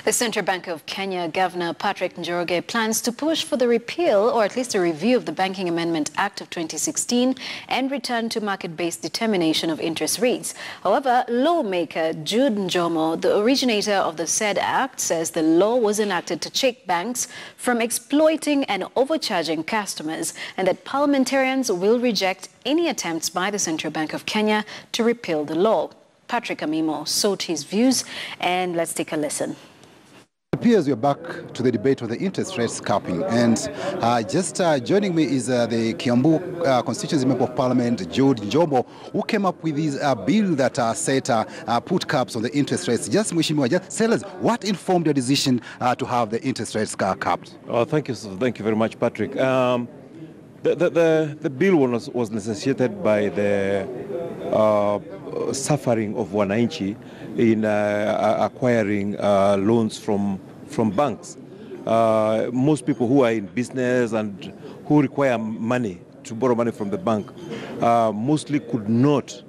The Central Bank of Kenya Governor Patrick Njoroge plans to push for the repeal or at least a review of the Banking Amendment Act of 2016 and return to market-based determination of interest rates. However, lawmaker Jude Njomo, the originator of the said act, says the law was enacted to check banks from exploiting and overcharging customers and that parliamentarians will reject any attempts by the Central Bank of Kenya to repeal the law. Patrick Amimo sought his views, and let's take a listen. It appears we're back to the debate of the interest rates capping, and just joining me is the Kiambu Constituency Member of Parliament, Jude Njomo, who came up with this bill that put caps on the interest rates. Just Mheshimiwa, just tell us what informed your decision to have the interest rates capped. Thank you very much, Patrick. The bill was necessitated by the suffering of wananchi in acquiring loans from banks. Most people who are in business and who require money to borrow money from the bank mostly could not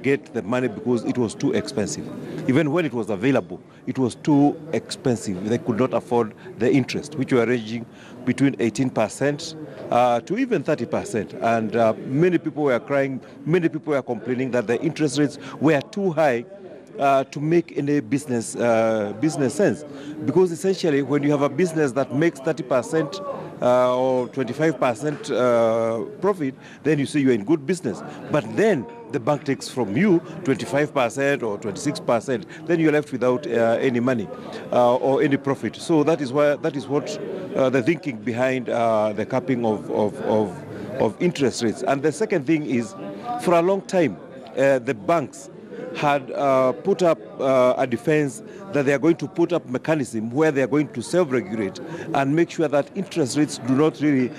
get the money because it was too expensive. Even when it was available, it was too expensive. They could not afford the interest, which were ranging between 18% to even 30%. And many people were crying, many people were complaining that the interest rates were too high to make any business sense. Because essentially, when you have a business that makes 30% or 25% profit, then you say you're in good business. But then the bank takes from you 25% or 26%, then you're left without any money or any profit. So that is what the thinking behind the capping of interest rates. And the second thing is, for a long time, the banks had put up a defense that they are going to put up mechanism where they are going to self-regulate and make sure that interest rates do not really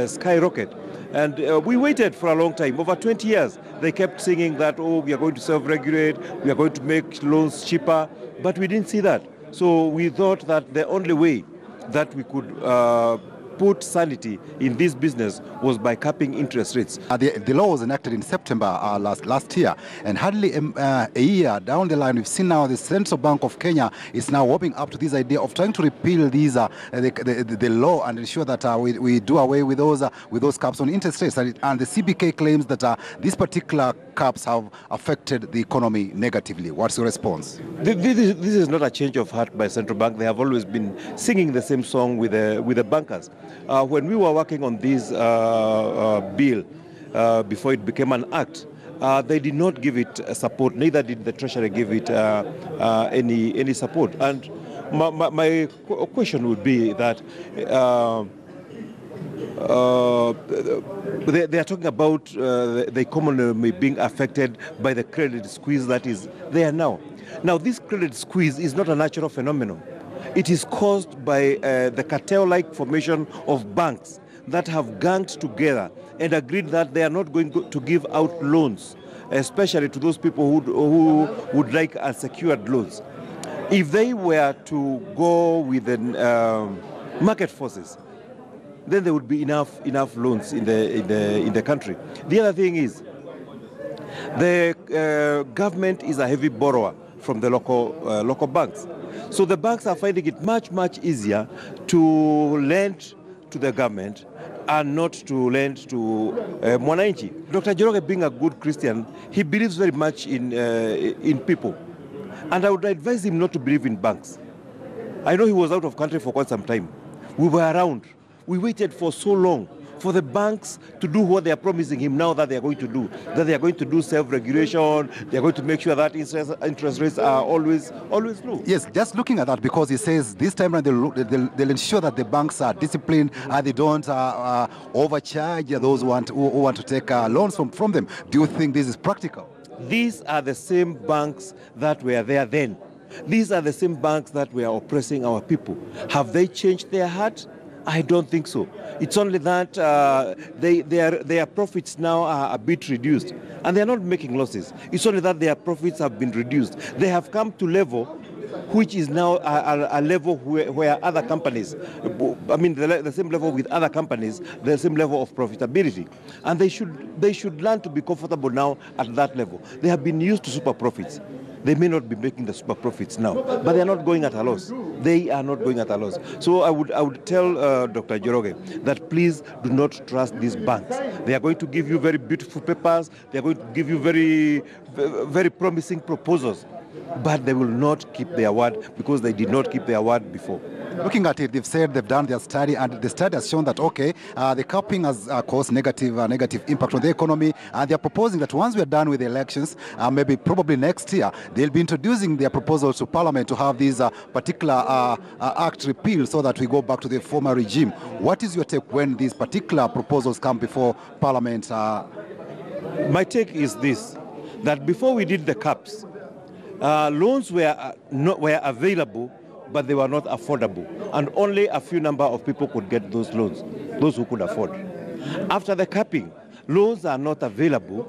skyrocket. And we waited for a long time, over 20 years. They kept singing that, oh, we are going to self-regulate, we are going to make loans cheaper, but we didn't see that. So we thought that the only way that we could put sanity in this business was by capping interest rates. The law was enacted in September last year, and hardly a year down the line, we've seen now the Central Bank of Kenya is now warming up to this idea of trying to repeal these the law and ensure that we do away with those caps on interest rates. And the CBK claims that these particular caps have affected the economy negatively. What's your response? This is not a change of heart by Central Bank. They have always been singing the same song with the bankers. When we were working on this bill before it became an act, they did not give it support. Neither did the Treasury give it any support. And my question would be that they are talking about the economy being affected by the credit squeeze that is there now. Now, this credit squeeze is not a natural phenomenon. It is caused by the cartel-like formation of banks that have ganged together and agreed that they are not going to give out loans, especially to those people who would like unsecured loans. If they were to go with the market forces, then there would be enough loans in the country. The other thing is, the government is a heavy borrower from the local banks. So the banks are finding it much easier to lend to the government and not to lend to mwananchi. Dr. Njoroge, being a good Christian, he believes very much in people. And I would advise him not to believe in banks. I know he was out of country for quite some time. We were around. We waited for so long for the banks to do what they are promising him now that they are going to do. That they are going to do self-regulation, they are going to make sure that interest rates are always low. Yes, just looking at that, because he says this time around they'll ensure that the banks are disciplined and they don't overcharge those who want to take loans from them. Do you think this is practical? These are the same banks that were there then. These are the same banks that were oppressing our people. Have they changed their heart? I don't think so. It's only that their profits now are a bit reduced, and they're not making losses. It's only that their profits have been reduced. They have come to level which is now a level where other companies, I mean the same level with other companies, the same level of profitability. And they should learn to be comfortable now at that level. They have been used to super profits. They may not be making the super profits now, but they are not going at a loss. They are not going at a loss. So I would tell Dr. Njoroge that please do not trust these banks. They are going to give you very beautiful papers. They are going to give you very promising proposals, but they will not keep their word because they did not keep their word before. Looking at it, they've said they've done their study, and the study has shown that, okay, the capping has caused negative impact on the economy, and they're proposing that once we're done with the elections, probably next year, they'll be introducing their proposals to Parliament to have these particular act repealed so that we go back to the former regime. What is your take when these particular proposals come before Parliament? My take is this, that before we did the caps, loans were available, but they were not affordable, and only a few number of people could get those loans, those who could afford. After the capping, loans are not available,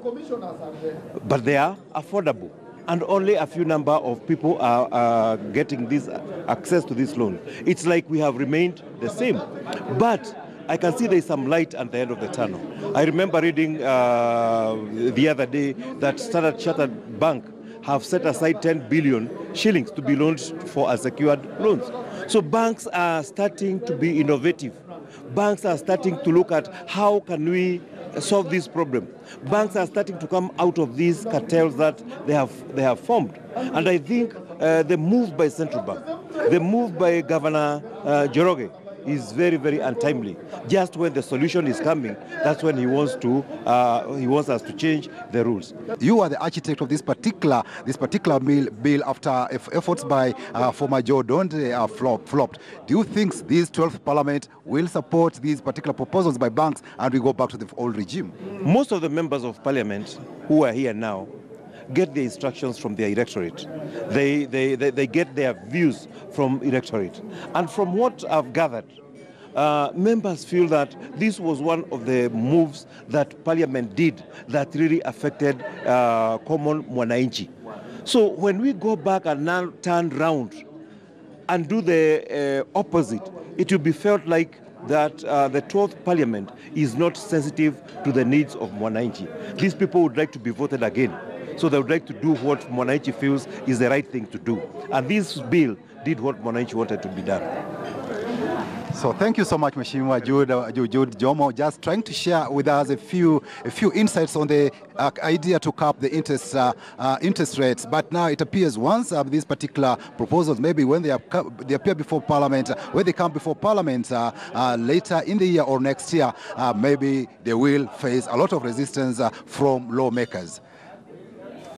but they are affordable, and only a few number of people are getting this access to this loan. It's like we have remained the same, but I can see there is some light at the end of the tunnel. I remember reading the other day that Standard Chartered Bank have set aside 10 billion shillings to be loaned for unsecured loans. So banks are starting to be innovative. Banks are starting to look at how can we solve this problem. Banks are starting to come out of these cartels that they have formed. And I think the move by Central Bank, the move by Governor Njoroge, is very, very untimely. Just when the solution is coming, that's when he wants us to change the rules. You are the architect of this particular bill after efforts by former Joe Donde flopped. Do you think this 12th Parliament will support these particular proposals by banks and we go back to the old regime? Most of the members of Parliament who are here now get their instructions from their electorate. They get their views from electorate. And from what I've gathered, members feel that this was one of the moves that Parliament did that really affected common mwananchi. So when we go back and now turn round and do the opposite, it will be felt like that the 12th Parliament is not sensitive to the needs of mwananchi. These people would like to be voted again. So they would like to do what mwananchi feels is the right thing to do. And this bill did what mwananchi wanted to be done. So thank you so much, Mheshimiwa Jude Jomo, just trying to share with us a few insights on the idea to cap the interest rates. But now it appears once these particular proposals, maybe when they appear before Parliament, when they come before Parliament later in the year or next year, maybe they will face a lot of resistance from lawmakers.